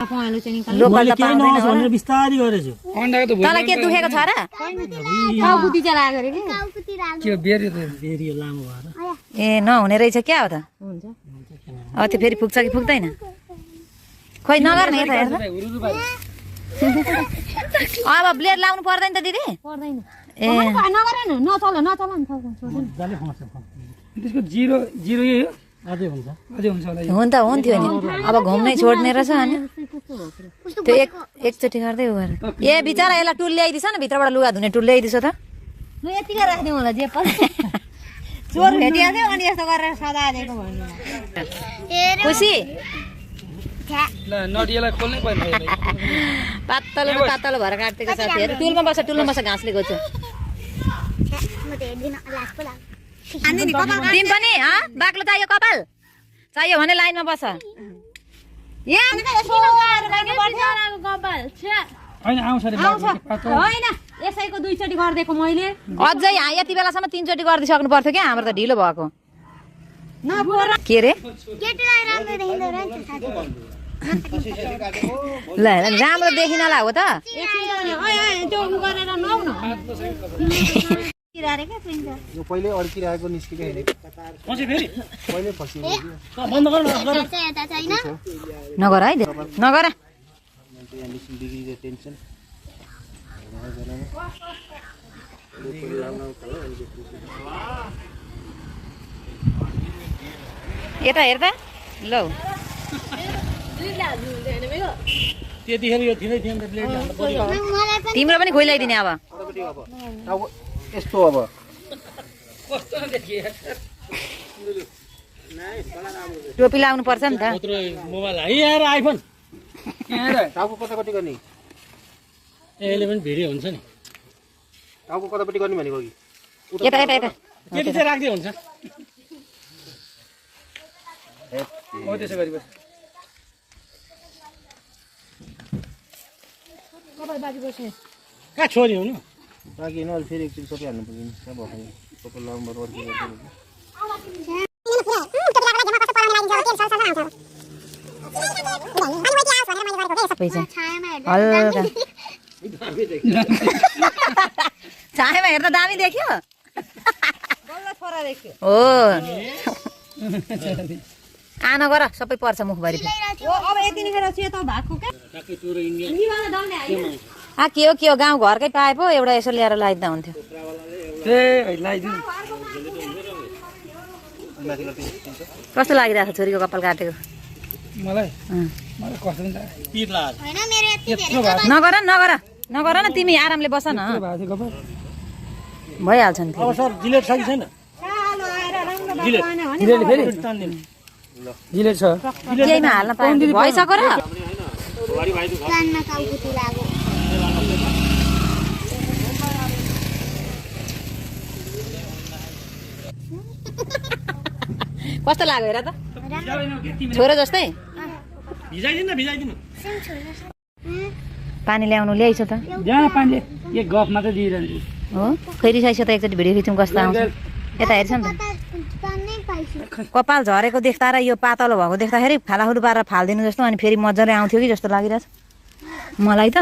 local त पाउँदैन बिस्तारै गरेछु तँलाई के दुखेको छ र काउकुती चाहिँ लाग्यो रे के बेरियो लामो भएर ए नहुने रहेछ क्या हो त अब त्यो फेरि पुग्छ कि पुग्दैन खोइ नगर्ने यता हेर्दा अब ब्लेड लाउनु पर्दैन त दिदी पर्दैन ए नगरेन नचल नचल त्यसको जिरो जिरो यही हो अझै हुन्छ होला हुन त हुन्थ्यो नि अब घुम्नै छोड्ने रहेछ अनि त्यो एकचोटि गर्दै उ गरेर ए बिचरा यसलाई टुल ल्याइदिछ न भित्रबाट लुगा धुने टुल ल्याइदिछ त ल यतिकै राख्दिउँ होला जे पनि चोर भेटिहाल्यो अनि यस्तो गरेर सदा दिएको भन्नु खुसी ल नडियालाई खोल्नै पर्ने पातलो पातलो भएर काटेको साथीहरू टुलमा बस घाँसले गोच्छ तिमी पनि बाक्लो चाहियो कपाल चाहियो भने लाइनमा बस होइन आउँछ रे होइन यसैको दुईचोटि गरिदिएको मैले अझै यति बेलासम्म 3 चोटि गरिदिइसक्नु पर्थ्यो क्या हाम्रो त ढिलो भएको के रे ल राम्रो देखिनला हो त यो पहिले अड्किरहेको निस्किएको हेरेको पछि फेरि पहिले फसियो बन्द गर नगर है नगर डिग्री टेन्सन यता हेर्दा ल त्यतिखेर यो थिनै थिएन त ब्लेड ल्याउनु पर्यो तिम्रो पनि खोइलाइदिने अब यस्तो अब कस्तो देखिए टोपी लाउनु पर्छ नि त यत्रो मोबाइल आएर आइफोन टाउको कतापट्टि गर्ने यसले पनि भिडियो हुन्छ नि टाउको कतापट्टि गर्ने भनेको कि यता यता यता त्यति चाहिँ राख्दै हुन्छ हो त्यसो गरी बस कहाँ छोरी हुनु बाँकी होइन फेरि एकचोटि सबै हाल्नु पर्छ नि कहाँ भयो कपाल लाउनु पर्यो छायामा हेर्दा दामी देख्यो हो आना गर सबै पर्छ मुखभरि अब यति निखेर सेतो भएको क्या के हो गाउँ घरकै पाए पो एउटा यसो ल्याएर लगाइदिँदा हुन्थ्यो कस्तो लागिरहेको छ छोरीको कपाल काटेको मलाई कस्तो पिर लाग्यो नगर न तिमी आरामले बस न भइहाल्छ नि अब सर जिलेट छ कि छैन जिलेट फेरि जिलेट छ केहीमा हाल्न पाएँ भइसक्यो र कस्तो लाग्यो हेर त छोरो जस्तै भिजाइदिनु पानी ल्याउनु ल्याइछ त जहाँ पानीले एक गफ मात्रै दिइरहनु हो फेरिसकेको त एकचोटि भिडियो खिचौँ कस्तो आउँछ यता हेर्छ नि त कपाल झरेको देख्दा र यो पातलो भएको देख्दाखेरि फालाफुलु पारेर फालिदिनु जस्तो अनि फेरि मजाले आउँथ्यो कि जस्तो लागिरहेछ मलाई त